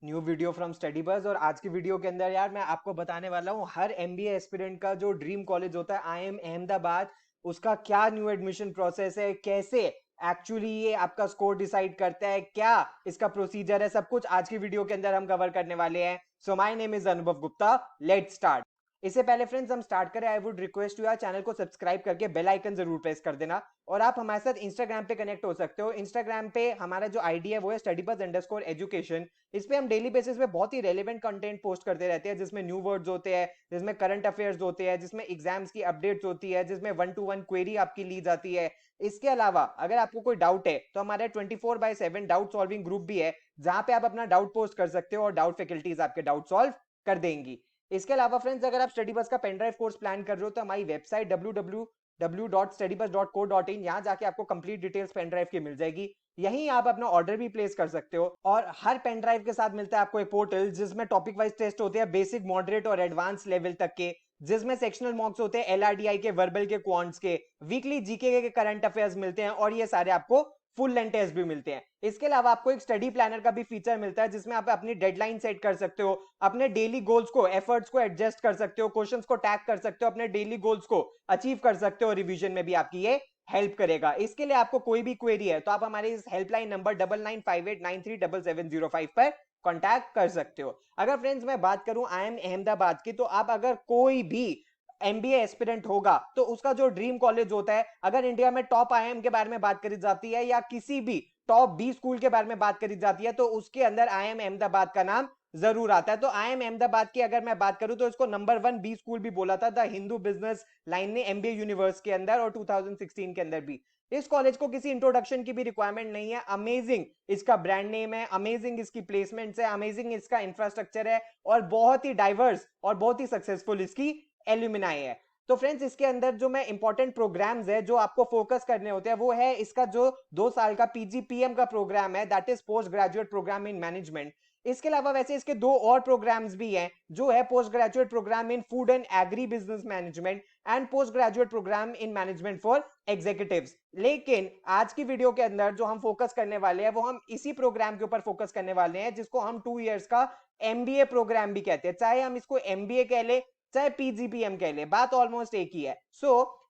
New video from study buzz. और आज की वीडियो के अंदर यार मैं आपको बताने वाला हूँ हर एमबीए एस्पिरेंट का जो ड्रीम कॉलेज होता है आईएम अहमदाबाद, उसका क्या न्यू एडमिशन प्रोसेस है, कैसे एक्चुअली ये आपका स्कोर डिसाइड करता है, क्या इसका प्रोसीजर है, सब कुछ आज की वीडियो के अंदर हम कवर करने वाले हैं। सो माय नेम इज अनुभव गुप्ता, लेट्स स्टार्ट। इससे पहले फ्रेंड्स हम स्टार्ट करें, आई वुड रिक्वेस्ट यू यार चैनल को सब्सक्राइब करके बेल आइकन जरूर प्रेस कर देना। और आप हमारे साथ इंस्टाग्राम पे कनेक्ट हो सकते हो। इंस्टाग्राम पे हमारा जो आईडी है वो है studyBuzz_education। इस पे हम डेली बेसिस पे बहुत ही रेलिवेंट कंटेंट पोस्ट करते रहते हैं, जिसमें न्यू वर्ड्स होते हैं, जिसमें करंट अफेयर्स होते हैं, जिसमें एग्जाम्स की अपडेट्स होती है, जिसमें 1-to-1 क्वेरी आपकी ली जाती है। इसके अलावा अगर आपको कोई डाउट है तो हमारा 24/7 डाउट सॉल्विंग ग्रुप भी है, जहां पे आप अपना डाउट पोस्ट कर सकते हो और डाउट फैकल्टीज आपके डाउट सॉल्व कर देंगी। इसके अलावा फ्रेंड्स अगर आप स्टडी बस का पेन ड्राइव कोर्स प्लान कर रहे हो तो हमारी वेबसाइट www.studybus.co.in, यहाँ जाके आपको कंप्लीट डिटेल्स पेन ड्राइव की मिल जाएगी। यहीं आप अपना ऑर्डर भी प्लेस कर सकते हो। और हर पेन ड्राइव के साथ मिलता है आपको एक पोर्टल जिसमें टॉपिक वाइज टेस्ट होते हैं, बेसिक, मॉडरेट और एडवांस लेवल तक के, जिसमें सेक्शनल मॉक्स होते हैं एलआरडीआई के, वर्बल के, क्वांट्स के, वीकली जीके के करंट अफेयर्स मिलते हैं और ये सारे आपको फुल लेंथ टेस्ट भी मिलते हैं। इसके अलावा आपको एक स्टडी प्लानर का भी फीचर मिलता है, जिसमें आप अपनी डेडलाइन सेट कर सकते हो, अपने डेली गोल्स को, एफर्ट्स को एडजस्ट कर सकते हो, क्वेश्चंस को टैग कर सकते हो, अपने डेली गोल्स को अचीव कर सकते हो। रिवीजन में भी आपकी ये हेल्प करेगा। इसके लिए आपको कोई भी क्वेरी है तो आप हमारे इस हेल्पलाइन नंबर 9958937705 पर कांटेक्ट कर सकते हो। अगर फ्रेंड्स मैं बात करूं आई एम अहमदाबाद की, तो आप अगर कोई भी एमबीए एस्पिरेंट होगा तो उसका जो ड्रीम कॉलेज होता है, अगर इंडिया में टॉप आईएम के बारे में बात करी जाती है या किसी भी टॉप 20 स्कूल के बारे में बात करी जाती है, तो उसके अंदर आईएम अहमदाबाद का नाम जरूर आता है। तो आईएम अहमदाबाद की अगर मैं बात करूं तो इसको नंबर 1 बी स्कूल भी बोला था द हिंदू बिजनेस लाइन ने एमबीए यूनिवर्स के अंदर, और 2016 के अंदर भी। इस कॉलेज को किसी इंट्रोडक्शन की भी रिक्वायरमेंट नहीं है। अमेजिंग इसका ब्रांड नेम है, अमेजिंग इसकी प्लेसमेंट्स है, अमेजिंग इसका इंफ्रास्ट्रक्चर है, और बहुत ही डाइवर्स और बहुत ही सक्सेसफुल इसकी एल्यूमिनाई है। तो फ्रेंड्स इसके अंदर जो मैं इंपॉर्टेंट प्रोग्राम्स है जो आपको फोकस करने होते हैं, वो है इसका जो 2 साल का पीजीपीएम का प्रोग्राम है, that is post graduate programme in management. इसके अलावा वैसे इसके 2 और प्रोग्राम्स भी हैं, जो है post graduate programme in food and agri business management and post graduate programme in management for executives. लेकिन आज की वीडियो के अंदर जो हम फोकस करने वाले हैं वो हम इसी प्रोग्राम के ऊपर फोकस करने वाले हैं, जिसको हम 2 इयर्स का एमबीए प्रोग्राम भी कहते हैं। चाहे हम इसको एमबीए कह ले, चाहे पीजीपीएम कह ले, बात ऑलमोस्ट एक ही है।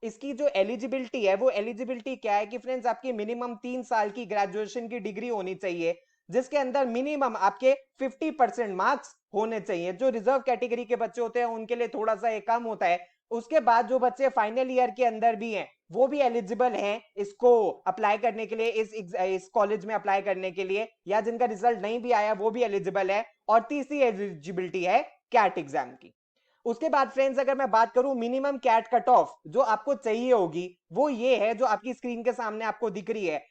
इसकी जो एलिजिबिलिटी है, वो एलिजिबिलिटी क्या है कि फ्रेंड्स आपकी मिनिमम 3 साल की ग्रेजुएशन की डिग्री होनी चाहिए, जिसके अंदर मिनिमम आपके 50% मार्क्स होने चाहिए। जो रिजर्व कैटेगरी के बच्चे होते हैं उनके लिए थोड़ा सा ये कम होता है। उसके बाद जो बच्चे फाइनल ईयर के अंदर भी हैं वो भी एलिजिबल हैं इसको अप्लाई करने के लिए, इस कॉलेज में अप्लाई करने के लिए, या जिनका रिजल्ट नहीं भी आया वो भी एलिजिबल है। और तीसरी एलिजिबिलिटी है कैट एग्जाम की। उसके बाद फ्रेंड्स अगर मैं बात करूं मिनिमम कैट कट ऑफ जो आपको चाहिए होगी, वो ये है जो आपकी स्क्रीन के सामने आपको दिख रही है।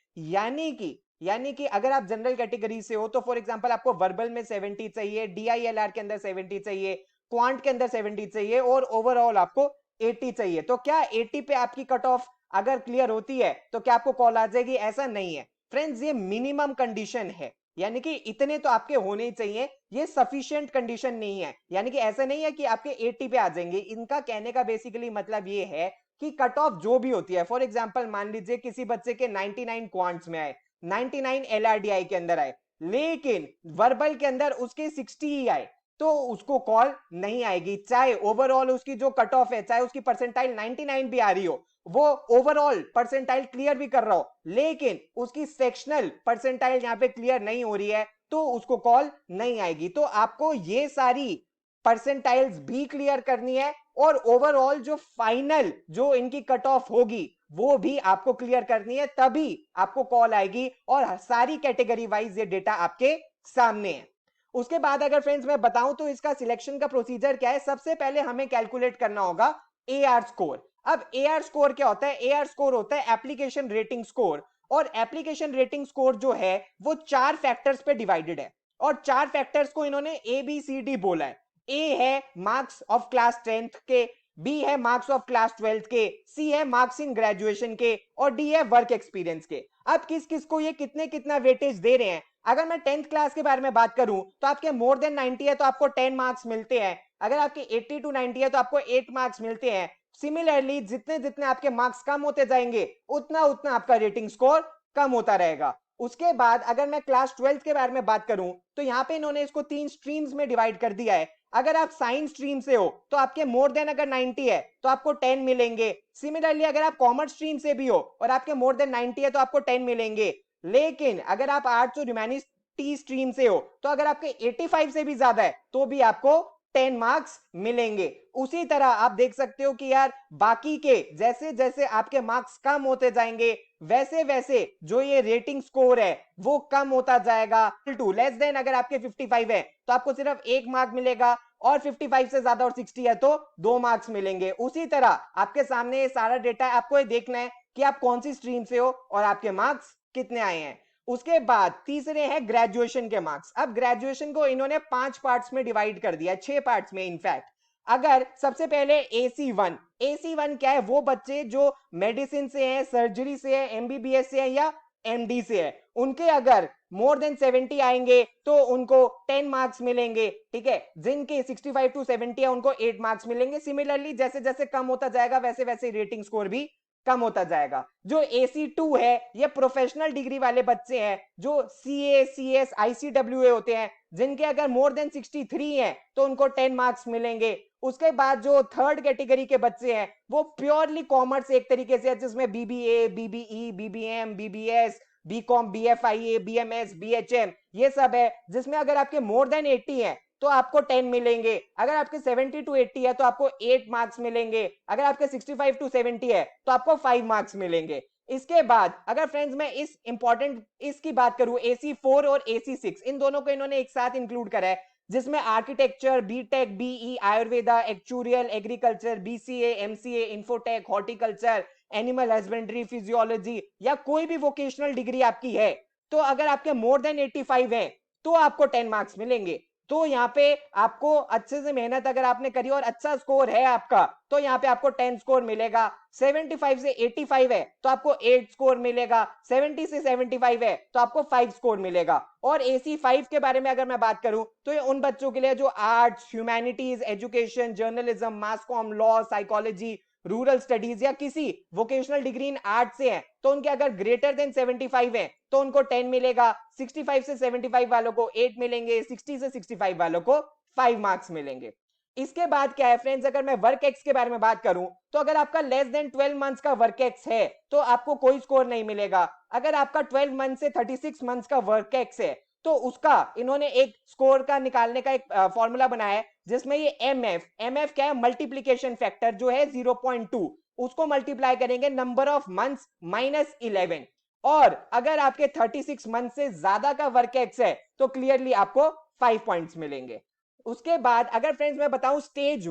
यानी कि अगर आप जनरल कैटेगरी से हो तो फॉर एग्जांपल आपको वर्बल में 70 चाहिए, डीआईएलआर के अंदर 70 चाहिए, क्वांट के अंदर 70 चाहिए, और ओवरऑल आपको 80 चाहिए। तो क्या 80 पे आपकी कट ऑफ अगर क्लियर होती है तो क्या आपको कॉल आ जाएगी? ऐसा नहीं है फ्रेंड्स, ये मिनिमम कंडीशन है, यानी कि इतने तो आपके होने ही चाहिए। ये सफिशिएंट कंडीशन नहीं है, यानी कि ऐसा नहीं है कि आपके 80 पे आ जाएंगे। इनका कहने का बेसिकली मतलब ये है कि कट ऑफ जो भी होती है, फॉर एग्जांपल मान लीजिए किसी बच्चे के 99 क्वांट्स में आए, 99 एलआरडीआई के अंदर आए, लेकिन वर्बल के अंदर उसके 60 ही आए, तो उसको कॉल नहीं आएगी। चाहे ओवरऑल उसकी जो कट ऑफ है, चाहे उसकी परसेंटाइल 99 भी आ रही हो, वो ओवरऑल परसेंटाइल क्लियर भी कर रहा हो, लेकिन उसकी सेक्शनल परसेंटाइल यहां पे क्लियर नहीं हो रही है, तो उसको कॉल नहीं आएगी। तो आपको ये सारी परसेंटाइल्स भी क्लियर करनी है, और ओवरऑल जो फाइनल जो इनकी कट ऑफ होगी वो भी आपको क्लियर करनी है, तभी आपको कॉल आएगी। और सारी कैटेगरी वाइज ये डेटा आपके सामने है। उसके बाद अगर फ्रेंड्स मैं बताऊं तो इसका सिलेक्शन का प्रोसीजर क्या है। सबसे पहले हमें कैलकुलेट करना होगा एआर स्कोर। अब एआर स्कोर क्या होता है? एआर स्कोर होता है एप्लीकेशन रेटिंग स्कोर, और एप्लीकेशन रेटिंग स्कोर जो है वो 4 फैक्टर्स पे डिवाइडेड है, और 4 फैक्टर्स को इन्होंने ए बी सी डी बोला है। ए है मार्क्स ऑफ क्लास 10th के, बी है मार्क्स ऑफ क्लास 12th के, सी है मार्क्स इन ग्रेजुएशन के, और डी है वर्क एक्सपीरियंस के। अब किस किस को ये कितने कितना वेटेज दे रहे हैं? अगर मैं 10th क्लास के बारे में बात करूं तो आपके मोर देन 90 है तो आपको 10 मार्क्स मिलते हैं। अगर आपके 80 to 90 है तो आपको 8 मार्क्स मिलते हैं। सिमिलरली जितने जितने आपके मार्क्स कम होते जाएंगे, उतना उतना आपका रेटिंग स्कोर कम होता रहेगा। उसके बाद अगर मैं क्लास 12th के बारे में बात करूं तो यहाँ पे इन्होंने इसको 3 स्ट्रीम्स में डिवाइड कर दिया है। अगर आप साइंस स्ट्रीम से हो तो आपके मोर देन अगर 90 है तो आपको 10 मिलेंगे। सिमिलरली अगर आप कॉमर्स स्ट्रीम से भी हो और आपके मोर देन 90 है तो आपको 10 मिलेंगे। लेकिन अगर आप आर्ट्स और ह्यूमैनिटी स्ट्रीम से हो तो अगर आपके 85 से भी ज्यादा है तो भी आपको 10 मार्क्स मिलेंगे। उसी तरह आप देख सकते हो कि यार बाकी के जैसे जैसे आपके मार्क्स कम होते जाएंगे वैसे वैसे जो ये रेटिंग स्कोर है वो कम होता जाएगा। टू लेस देन अगर आपके 55 है तो आपको सिर्फ 1 मार्क मिलेगा और 55 से ज्यादा और 60 है तो 2 मार्क्स मिलेंगे। उसी तरह आपके सामने ये सारा डेटा है, आपको ये देखना है कि आप कौन सी स्ट्रीम से हो और आपके मार्क्स कितने आए हैं। उसके बाद तीसरे हैं ग्रेजुएशन के मार्क्स। अब ग्रेजुएशन को इन्होंने 5 पार्ट्स में डिवाइड कर दिया, 6 पार्ट्स में इनफैक्ट। अगर सबसे पहले AC1 क्या है, वो बच्चे जो मेडिसिन से हैं, सर्जरी से है, एमबीबीएस से है या एमडी से है, उनके अगर मोर देन 70 आएंगे तो उनको 10 मार्क्स मिलेंगे। ठीक है, जिनके 65 टू 70 है उनको 8 मार्क्स मिलेंगे। सिमिलरली जैसे जैसे कम होता जाएगा वैसे वैसे रेटिंग स्कोर भी कम होता जाएगा। जो AC2 है ये प्रोफेशनल डिग्री वाले बच्चे हैं जो CA CS ICWA होते हैं, जिनके अगर मोर देन 63 हैं तो उनको 10 मार्क्स मिलेंगे। उसके बाद जो थर्ड कैटेगरी के बच्चे हैं वो प्योरली कॉमर्स एक तरीके से है, जिसमें BBA BBE BBM BBS BCom BFIA BMS BHM ये सब है, जिसमें अगर आपके मोर देन 80 हैं तो आपको 10 मिलेंगे। अगर आपके 70 टू 80 है तो आपको 8 मार्क्स मिलेंगे। अगर आपके 65 टू 70 है तो आपको 5 मार्क्स मिलेंगे। इसके बाद अगर फ्रेंड्स मैं इस इंपॉर्टेंट इसकी बात करूं, AC4 और AC6 इन दोनों को इन्होंने एक साथ इंक्लूड करा है, जिसमें architecture B Tech BE Ayurveda actuarial agriculture BCA MCA infotech horticulture animal husbandry physiology या कोई भी वोकेशनल डिग्री आपकी है, तो अगर आपके मोर देन 85 है तो आपको 10 मार्क्स मिलेंगे। तो यहाँ पे आपको अच्छे से मेहनत अगर आपने करी और अच्छा स्कोर है आपका तो यहाँ पे आपको 10 स्कोर मिलेगा। 75 से 85 है तो आपको 8 स्कोर मिलेगा। 70 से 75 है तो आपको 5 स्कोर मिलेगा। और AC5 के बारे में अगर मैं बात करूं तो ये उन बच्चों के लिए जो arts humanities education journalism mass com law psychology rural studies या किसी वोकेशनल डिग्री इन आर्ट से हैं, तो उनके अगर ग्रेटर देन 75 हैं तो उनको 10 मिलेगा। 65 से 75 वालों को 8 मिलेंगे। 60 से 65 वालों को 5 मार्क्स मिलेंगे। इसके बाद क्या है फ्रेंड्स, अगर मैं वर्क एक्स के बारे में बात करूं तो अगर आपका लेस देन 12 मंथ्स का वर्क एक्स है तो आपको कोई स्कोर नहीं मिलेगा। अगर आपका 12 मंथ से 36 मंथ्स का वर्क एक्स है तो उसका इन्होंने एक स्कोर का निकालने का एक फॉर्मूला बनाया है, जिसमें ये एमएफ क्या है, मल्टीप्लीकेशन फैक्टर जो है 0.2, उसको मल्टीप्लाई करेंगे नंबर ऑफ मंथ्स माइनस 11। और अगर आपके 36 मंथ से ज्यादा का वर्क एक्स है तो क्लियरली आपको 5 पॉइंट्स मिलेंगे। उसके बाद अगर फ्रेंड्स मैं बताऊं स्टेज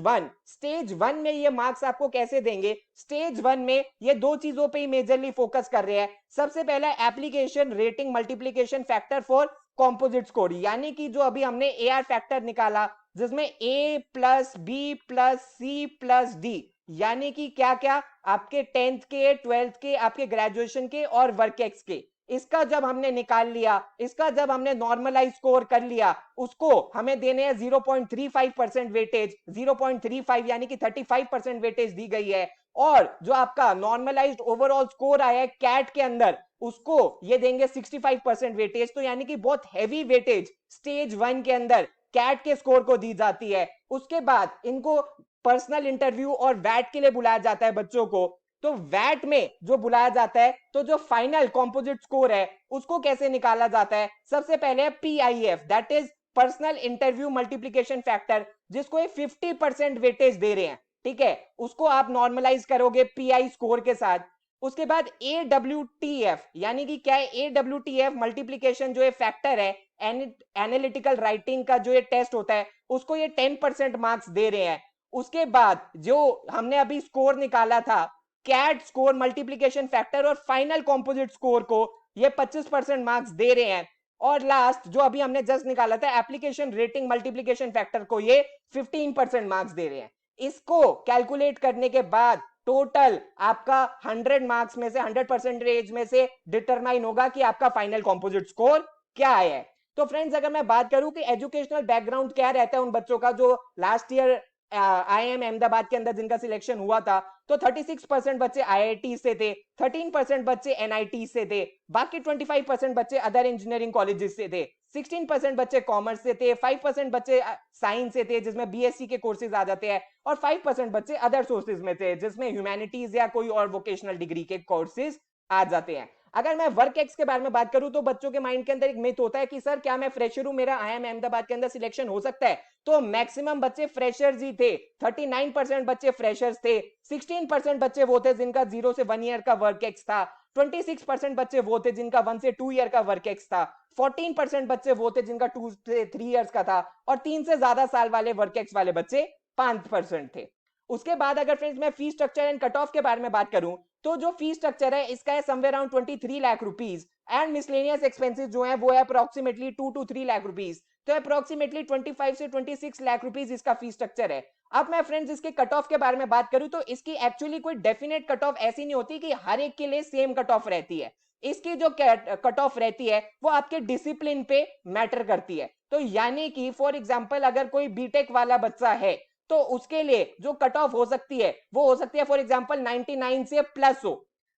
वन में ये मार्क्स आपको कैसे देंगे। स्टेज वन में ये दो चीजों पे ही मेजरली फोकस कर रहे हैं। सबसे पहला application rating multiplication factor for composite score, यानी कि जो अभी हमने AR फैक्टर निकाला जिसमें A plus B plus C plus D, यानी कि क्या क्या आपके 10th के 12th के आपके ग्रेजुएशन के और वर्क एक्स के, इसका जब हमने निकाल लिया, इसका जब हमने नॉर्मलाइज स्कोर कर लिया, उसको हमें देने हैं 0.35% वेटेज। 0.35 यानी कि 35% वेटेज दी गई है। और जो आपका नॉर्मलाइज्ड ओवरऑल स्कोर आया है कैट के अंदर उसको ये देंगे 65% वेटेज। तो यानी कि बहुत हैवी वेटेज स्टेज वन के अंदर कैट के स्कोर को दी जाती है। उसके बाद इनको पर्सनल इंटरव्यू और वैट के लिए बुलाया जाता है बच्चों को। तो वैट में जो बुलाया जाता है तो जो फाइनल कॉम्पोजिट स्कोर है उसको कैसे निकाला जाता है, सबसे पहले PIF that is personal interview multiplication factor, जिसको 50% वेटेज दे रहे हैं। ठीक है, उसको आप नॉर्मलाइज करोगे PI स्कोर के साथ। उसके बाद AWTF यानी कि क्या है, AWTF मल्टीप्लीकेशन जो है फैक्टर है एनालिटिकल राइटिंग का जो ये टेस्ट होता है उसको ये 10% मार्क्स दे रहे हैं। उसके बाद जो हमने अभी स्कोर निकाला था कैट स्कोर मल्टीप्लीकेशन फैक्टर और फाइनल कॉम्पोजिट स्कोर को ये 25% मार्क्स दे रहे हैं। और लास्ट जो अभी हमने जस्ट निकाला था एप्लीकेशन रेटिंग मल्टीप्लीकेशन फैक्टर को ये 15% मार्क्स दे रहे हैं। इसको कैलकुलेट करने के बाद टोटल आपका 100 मार्क्स में से 100% में से डिटरमाइन होगा कि आपका फाइनल कॉम्पोजिट स्कोर क्या है। तो फ्रेंड्स अगर मैं बात करूं कि एजुकेशनल बैकग्राउंड क्या रहता है उन बच्चों का जो लास्ट ईयर IIM अहमदाबाद के अंदर जिनका सिलेक्शन हुआ था, तो 36% बच्चे IIT से थे, 13% बच्चे NIT से थे, बाकी 25% बच्चे अदर इंजीनियरिंग कॉलेजेस से थे, 16% बच्चे कॉमर्स से थे, 5% बच्चे साइंस से थे जिसमें BSc के कोर्सेज आ जाते हैं, और 5% बच्चे अदर सोर्सेज में थे जिसमें ह्यूमैनिटीज या कोई और वोकेशनल डिग्री के कोर्सेज आ जाते हैं। अगर मैं वर्क एक्स के बारे में बात करूं तो बच्चों के माइंड के अंदर एक मिथ होता है कि सर क्या मैं फ्रेशर हूं, मेरा IIM अहमदाबाद के अंदर सिलेक्शन हो सकता है? तो मैक्सिमम बच्चे फ्रेशर्स ही थे, 39% बच्चे फ्रेशर्स थे, 16% बच्चे वो थे जिनका 0 से 1 ईयर का वर्क एक्स था, 26% बच्चे वो थे जिनका 1 से 2 ईयर का वर्क एक्स था, 14% बच्चे वो थे जिनका 2 से 3 ईयर्स का था, और 3 से ज्यादा साल वाले वर्क एक्स वाले बच्चे 5% थे। उसके बाद अगर फ्रेंड्स मैं fees structure and cut off के बारे में बात करूं, तो जो फीस स्ट्रक्चर है इसका है somewhere around 23 lakh rupees, and miscellaneous expenses जो है वो है अप्रोक्सीमेटली 2 to 3 लाख रुपीज, तो अप्रोक्सीमेटली 25 से 26 लाख रुपीज इसका फीस स्ट्रक्चर है। अब मैं फ्रेंड्स इसके कट ऑफ के बारे में बात करूं तो इसकी एक्चुअली कोई डेफिनेट कट ऑफ ऐसी नहीं होती कि हर एक के लिए सेम कट ऑफ रहती है। इसकी जो कट ऑफ रहती है वो आपके डिसिप्लिन पे मैटर करती है। तो यानी कि फॉर एग्जांपल अगर कोई बीटेक वाला बच्चा है तो उसके लिए जो कट ऑफ हो सकती है वो हो सकती है फॉर एग्जांपल 99 से प्लस हो।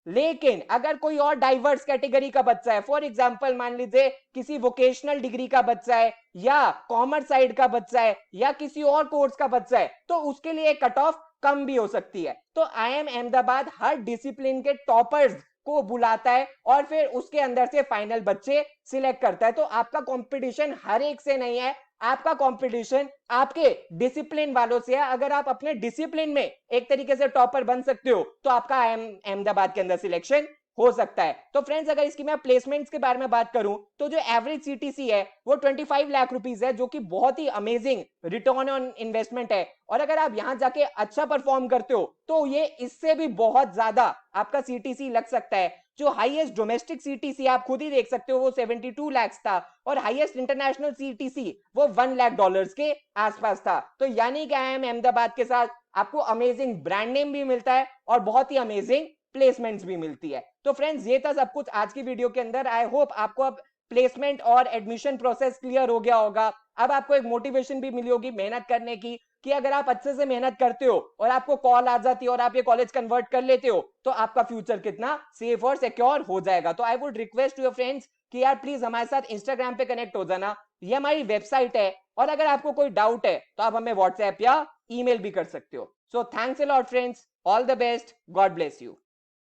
लेकिन अगर कोई और डाइवर्स कैटेगरी का बच्चा है, फॉर एग्जांपल मान लीजिए किसी वोकेशनल डिग्री का बच्चा है, या कॉमर्स साइड का बच्चा है, या किसी और कोर्स का बच्चा है, तो उसके लिए कट ऑफ कम भी हो सकती है। तो IIM अहमदाबाद हर डिसिप्लिन के टॉपर्स को बुलाता है और फिर उसके अंदर से फाइनल बच्चे सिलेक्ट करता है। तो आपका कंपटीशन हर एक से नहीं है, आपका कंपटीशन आपके डिसिप्लिन वालों से है। अगर आप अपने डिसिप्लिन में एक तरीके से टॉपर बन सकते हो तो आपका अहमदाबाद के अंदर सिलेक्शन हो सकता है। तो फ्रेंड्स अगर इसकी मैं प्लेसमेंट्स के बारे में बात करूं तो जो एवरेज सीटीसी है वो 25 लाख रुपीस है, जो कि बहुत ही अमेजिंग रिटर्न ऑन इन्वेस्टमेंट है। और अगर आप यहां जाके अच्छा परफॉर्म करते हो तो ये इससे भी बहुत ज्यादा आपका सीटीसी लग सकता है। जो हाईएस्ट डोमेस्टिक सीटीसी आप खुद ही देख सकते हो वो 72 लाख था, और हाईएस्ट इंटरनेशनल सीटीसी वो $1 लाख के आसपास था। तो यानी कि IIM अहमदाबाद के साथ आपको अमेजिंग ब्रांड नेम भी मिलता है और बहुत ही अमेजिंग प्लेसमेंट्स भी मिलती है। तो फ्रेंड्स ये था सब कुछ आज की वीडियो के अंदर। आई होप आपको अब प्लेसमेंट और एडमिशन प्रोसेस क्लियर हो गया होगा। अब आपको एक मोटिवेशन भी मिली होगी मेहनत करने की, कि अगर आप अच्छे से मेहनत करते हो और आपको कॉल आ जाती है और आप ये कॉलेज कन्वर्ट कर लेते हो तो आपका फ्यूचर कितना सेफ और सिक्योर हो जाएगा। तो I would request your friends कि यार प्लीज हमारे साथ इंस्टाग्राम पे कनेक्ट हो जाना, ये हमारी वेबसाइट है, और अगर आपको कोई डाउट है तो आप हमें व्हाट्सएप या ईमेल भी कर सकते हो। So thanks a lot friends, all the best, God bless you.